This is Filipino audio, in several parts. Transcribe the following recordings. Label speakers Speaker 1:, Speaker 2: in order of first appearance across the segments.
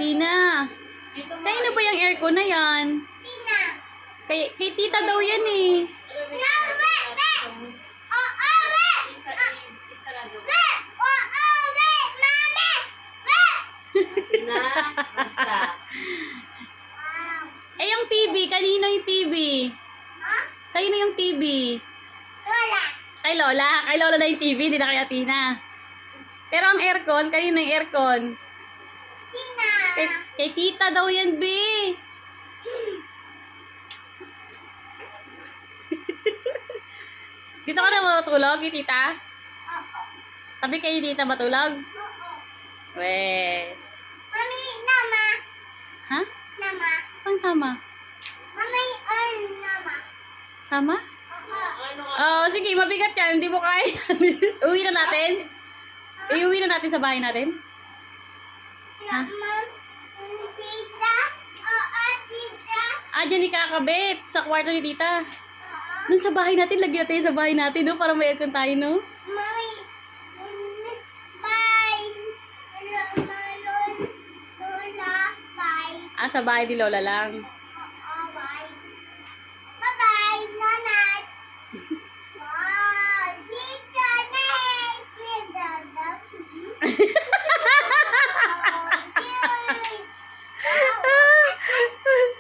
Speaker 1: Tina, kanino ba yung aircon na yan?
Speaker 2: Tina.
Speaker 1: Kay tita daw yan eh.
Speaker 2: No, wait, wait. Oh, oh, wait. Wait. Oh, oh, wait, mommy. Wait. Wow.
Speaker 1: Eh yung TV, kanino yung TV?
Speaker 2: Huh?
Speaker 1: Kanino yung TV?
Speaker 2: Lola.
Speaker 1: Kay Lola. Kay Lola na yung TV, hindi na kaya Tina. Pero ang aircon, kanino yung aircon?
Speaker 2: Tina.
Speaker 1: Kay tita daw yan, B. Dito ka na matulog, kay tita?
Speaker 2: Oo.
Speaker 1: Tabi kayo dito matulog?
Speaker 2: Oo.
Speaker 1: Weh.
Speaker 2: Mami, nama.
Speaker 1: Ha?
Speaker 2: Nama.
Speaker 1: Saan sama?
Speaker 2: Mami, nama.
Speaker 1: Sama?
Speaker 2: Oo.
Speaker 1: Oh, sige, mabigat yan. Hindi mo kaya. Uwi na natin? Iuwi na natin sa bahay natin? Ha?
Speaker 2: Mom, tita. Oo, tita.
Speaker 1: Ah, dyan ikakabit. Sa kwarto ni tita.
Speaker 2: Oo.
Speaker 1: Doon sa bahay natin, lagyan natin sa bahay natin, no? Para may aircon tayo, no?
Speaker 2: Mami, bye. Lola, bye.
Speaker 1: Ah, sa bahay ni Lola lang.
Speaker 2: Oo, bye. Bye-bye, Nanay. Wow, Tita Nay. Tita Nay.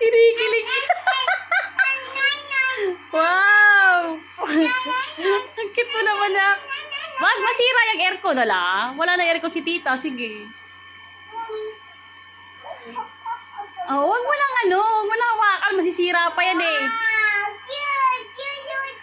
Speaker 1: Kinikilig siya. Wow! Ang cute mo naman na. Wag masira yung aircon, wala? Wala na aircon si tita, sige. Oh, wag mo lang ano, wag mo lang hawakan, masisira pa yan eh.
Speaker 2: Wow, cute, cute, cute.